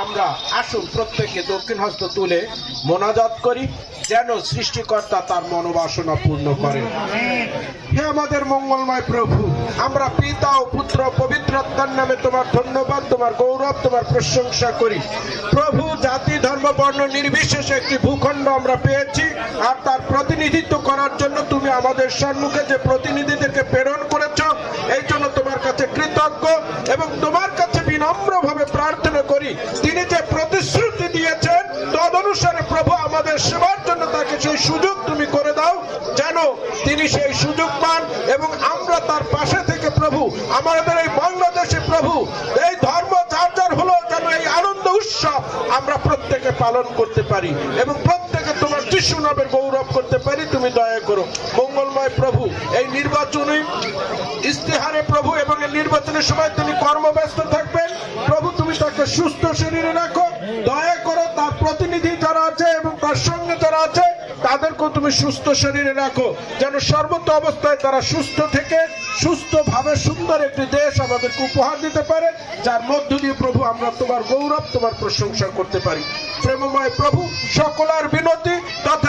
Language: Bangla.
আমরা আসুন প্রত্যেকে দক্ষিণ হস্ত তুলে মোনাজাত করি, যেন সৃষ্টিকর্তা তার মনোবাসনা পূর্ণ করে। হে আমাদের মঙ্গলময় প্রভু, আমরা পিতা ও পুত্র পবিত্রাত্মার নামে তোমার ধন্যবাদ, তোমার গৌরব, তোমার প্রশংসা করি। প্রভু, জাতি ধর্ম বর্ণ নির্বিশেষে একটি ভূখণ্ড আমরা পেয়েছি, আর তার প্রতিনিধিত্ব করার জন্য তুমি আমাদের সম্মুখে যে প্রতিনিধিদেরকে প্রেরণ করেছ, এই জন্য তোমার কাছে কৃতজ্ঞ এবং তোমার কাছে বিনম্রভাবে প্রার্থনা করি, তিনি যে প্রতিশ্রুতি দিয়েছেন তদনুসারে প্রভু আমাদের সেবার জন্য তাকে সেই সুযোগ তুমি করে দাও, যেন তিনি সেই সুযোগ পান এবং আমরা তার পাশে থেকে প্রভু আমাদের এই বাংলাদেশে প্রভু এই ধর্ম যার যার হলো যেন এই আনন্দ উৎসব আমরা প্রত্যেকে পালন করতে পারি এবং প্রত্যেকে তোমার যিশু নামের গৌরব করতে পারি। তুমি দয়া করো মঙ্গলময় প্রভু, এই নির্বাচনী ইস্তেহারে প্রভু এবং এই নির্বাচনের সময় তিনি কর্মব্যস্ত থাকবেন প্রভু, তুমি তাকে সুস্থ শরীরে রাখো, দয়া করো তার প্রতিনিধি যারা আছে এবং তার সঙ্গে যারা আছে তাদেরকেও তুমি সুস্থ শরীরে রাখো, যেন সর্বত অবস্থায় তারা সুস্থ থেকে সুস্থভাবে সুন্দর একটি দেশ আমাদেরকে উপহার দিতে পারে, যার মধ্য দিয়ে প্রভু আমরা তোমার গৌরব তোমার প্রশংসা করতে পারি। প্রেমময় প্রভু, সকলের বিনতি তথা